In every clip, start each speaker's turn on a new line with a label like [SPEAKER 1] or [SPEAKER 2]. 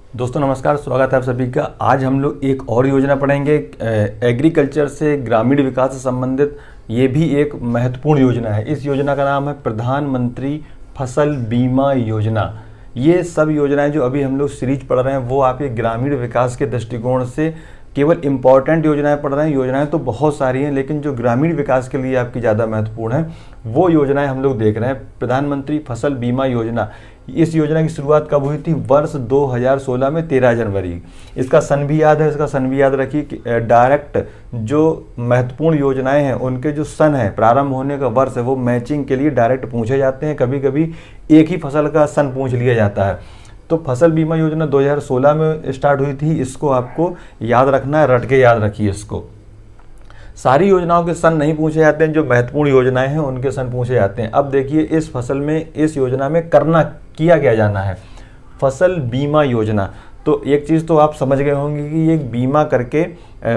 [SPEAKER 1] दोस्तों नमस्कार, स्वागत है आप सभी का। आज हम लोग एक और योजना पढ़ेंगे, एग्रीकल्चर से ग्रामीण विकास से संबंधित। ये भी एक महत्वपूर्ण योजना है। इस योजना का नाम है प्रधानमंत्री फसल बीमा योजना। ये सब योजनाएं जो अभी हम लोग सीरीज पढ़ रहे हैं वो आपके ग्रामीण विकास के दृष्टिकोण से केवल इम्पॉर्टेंट योजनाएं पढ़ रहे हैं। योजनाएं तो बहुत सारी हैं, लेकिन जो ग्रामीण विकास के लिए आपकी ज़्यादा महत्वपूर्ण है वो योजनाएं हम लोग देख रहे हैं। प्रधानमंत्री फसल बीमा योजना, इस योजना की शुरुआत कब हुई थी? वर्ष 2016 में 13 जनवरी। इसका सन भी याद है, इसका सन भी याद रखिए कि डायरेक्ट जो महत्वपूर्ण योजनाएं हैं उनके जो सन है, प्रारंभ होने का वर्ष है, वो मैचिंग के लिए डायरेक्ट पूछे जाते हैं। कभी कभी एक ही फसल का सन पूछ लिया जाता है। तो फसल बीमा योजना 2016 में स्टार्ट हुई थी। इसको आपको याद रखना है, रट के याद रखिए इसको। सारी योजनाओं के सन नहीं पूछे जाते हैं, जो महत्वपूर्ण योजनाएं हैं उनके सन पूछे जाते हैं। अब देखिए इस फसल में, इस योजना में किया क्या जाना है, फसल बीमा योजना। तो एक चीज़ तो आप समझ गए होंगे कि ये बीमा करके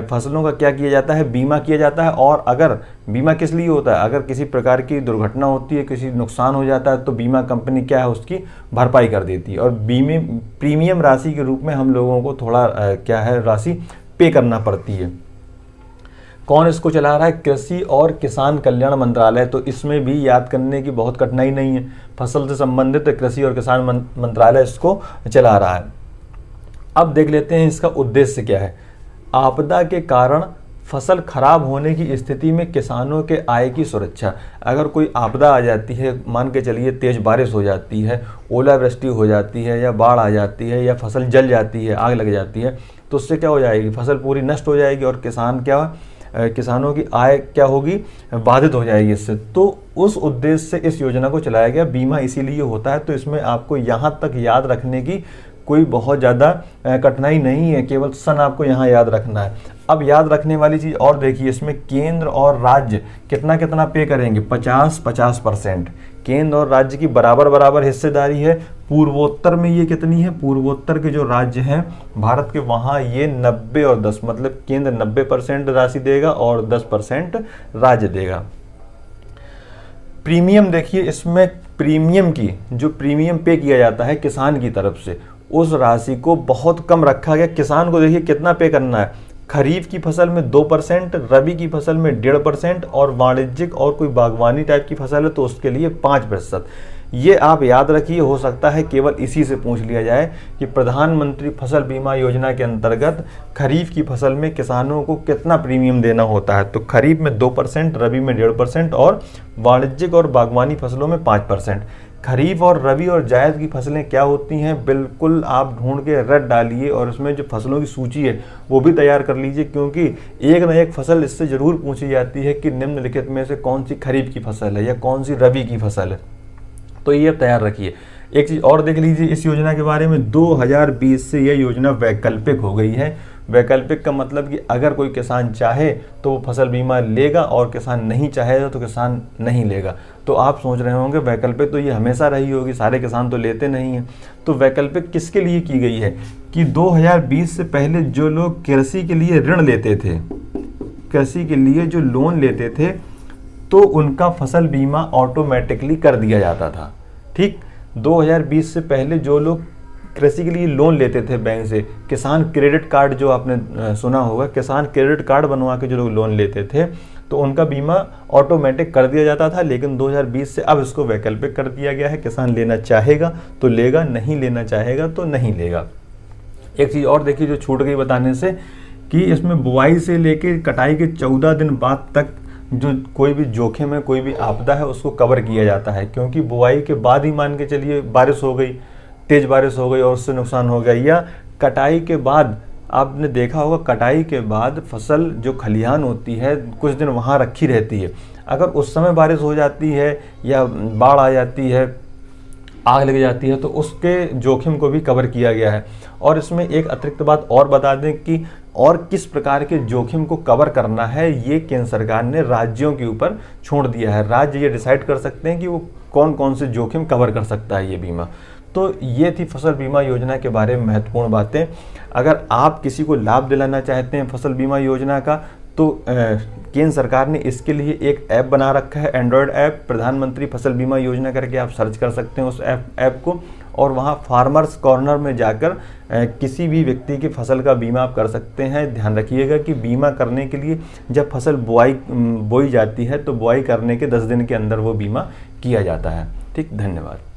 [SPEAKER 1] फसलों का क्या किया जाता है, बीमा किया जाता है। और अगर बीमा किस लिए होता है, अगर किसी प्रकार की दुर्घटना होती है, किसी नुकसान हो जाता है, तो बीमा कंपनी क्या है, उसकी भरपाई कर देती है। और बीमे प्रीमियम राशि के रूप में हम लोगों को थोड़ा क्या है, राशि पे करना पड़ती है। कौन इसको चला रहा है? कृषि और किसान कल्याण मंत्रालय। तो इसमें भी याद करने की बहुत कठिनाई नहीं है। फसल से संबंधित कृषि और किसान मंत्रालय इसको चला रहा है। अब देख लेते हैं इसका उद्देश्य क्या है। आपदा के कारण फसल खराब होने की स्थिति में किसानों के आय की सुरक्षा। अगर कोई आपदा आ जाती है, मान के चलिए तेज बारिश हो जाती है, ओलावृष्टि हो जाती है, या बाढ़ आ जाती है, या फसल जल जाती है, आग लग जाती है, तो उससे क्या हो जाएगी, फसल पूरी नष्ट हो जाएगी और किसानों की आय क्या होगी, बाधित हो जाएगी इससे। तो उस उद्देश्य से इस योजना को चलाया गया। बीमा इसीलिए होता है। तो इसमें आपको यहाँ तक याद रखने की कोई बहुत ज़्यादा कठिनाई नहीं है, केवल सन आपको यहाँ याद रखना है। अब याद रखने वाली चीज़ और देखिए, इसमें केंद्र और राज्य कितना कितना पे करेंगे, 50-50%। केंद्र और राज्य की बराबर बराबर हिस्सेदारी है। पूर्वोत्तर में ये कितनी है, पूर्वोत्तर के जो राज्य हैं भारत के, वहाँ ये 90 और 10, मतलब केंद्र 90% राशि देगा और 10% राज्य देगा। प्रीमियम देखिए, इसमें प्रीमियम की जो प्रीमियम पे किया जाता है किसान की तरफ से, उस राशि को बहुत कम रखा गया। किसान को देखिए कितना पे करना है, खरीफ की फसल में 2%, रबी की फसल में 1.5%, और वाणिज्यिक और कोई बागवानी टाइप की फसल है तो उसके लिए 5%। ये आप याद रखिए। हो सकता है केवल इसी से पूछ लिया जाए कि प्रधानमंत्री फसल बीमा योजना के अंतर्गत खरीफ की फसल में किसानों को कितना प्रीमियम देना होता है। तो खरीफ में 2%, रबी में 1.5% और वाणिज्यिक और बागवानी फसलों में 5%। खरीफ और रबी और जायद की फसलें क्या होती हैं, बिल्कुल आप ढूंढ के रट डालिए और उसमें जो फसलों की सूची है वो भी तैयार कर लीजिए, क्योंकि एक न एक फसल इससे ज़रूर पूछी जाती है कि निम्नलिखित में से कौन सी खरीफ की फसल है या कौन सी रबी की फसल है। तो ये तैयार रखिए। एक चीज़ और देख लीजिए इस योजना के बारे में, 2020 से यह योजना वैकल्पिक हो गई है। वैकल्पिक का मतलब कि अगर कोई किसान चाहे तो वो फसल बीमा लेगा और किसान नहीं चाहेगा तो किसान नहीं लेगा। तो आप सोच रहे होंगे वैकल्पिक तो ये हमेशा रही होगी, सारे किसान तो लेते नहीं हैं। तो वैकल्पिक किसके लिए की गई है कि 2020 से पहले जो लोग कृषि के लिए ऋण लेते थे, कृषि के लिए जो लोन लेते थे, तो उनका फसल बीमा ऑटोमेटिकली कर दिया जाता था। ठीक, 2020 से पहले जो लोग कृषि के लिए लोन लेते थे बैंक से, किसान क्रेडिट कार्ड जो आपने सुना होगा, किसान क्रेडिट कार्ड बनवा के जो लोग लोन लेते थे तो उनका बीमा ऑटोमेटिक कर दिया जाता था। लेकिन 2020 से अब इसको वैकल्पिक कर दिया गया है। किसान लेना चाहेगा तो लेगा, नहीं लेना चाहेगा तो नहीं लेगा। एक चीज़ और देखिए जो छूट गई बताने से, कि इसमें बुआई से लेकर कटाई के 14 दिन बाद तक जो कोई भी जोखिम है, कोई भी आपदा है, उसको कवर किया जाता है। क्योंकि बुआई के बाद ही मान के चलिए बारिश हो गई, तेज बारिश हो गई और उससे नुकसान हो गया, या कटाई के बाद, आपने देखा होगा कटाई के बाद फसल जो खलिहान होती है कुछ दिन वहाँ रखी रहती है, अगर उस समय बारिश हो जाती है या बाढ़ आ जाती है, आग लग जाती है, तो उसके जोखिम को भी कवर किया गया है। और इसमें एक अतिरिक्त बात और बता दें कि और किस प्रकार के जोखिम को कवर करना है, ये केंद्र सरकार ने राज्यों के ऊपर छोड़ दिया है। राज्य ये डिसाइड कर सकते हैं कि वो कौन कौन से जोखिम कवर कर सकता है ये बीमा। तो ये थी फसल बीमा योजना के बारे में महत्वपूर्ण बातें। अगर आप किसी को लाभ दिलाना चाहते हैं फसल बीमा योजना का, तो केंद्र सरकार ने इसके लिए एक ऐप बना रखा है, एंड्रॉयड ऐप, प्रधानमंत्री फसल बीमा योजना करके आप सर्च कर सकते हैं उस ऐप को। और वहाँ फार्मर्स कॉर्नर में जाकर किसी भी व्यक्ति की फसल का बीमा आप कर सकते हैं। ध्यान रखिएगा कि बीमा करने के लिए जब फसल बोई जाती है तो बुआई करने के 10 दिन के अंदर वो बीमा किया जाता है। ठीक, धन्यवाद।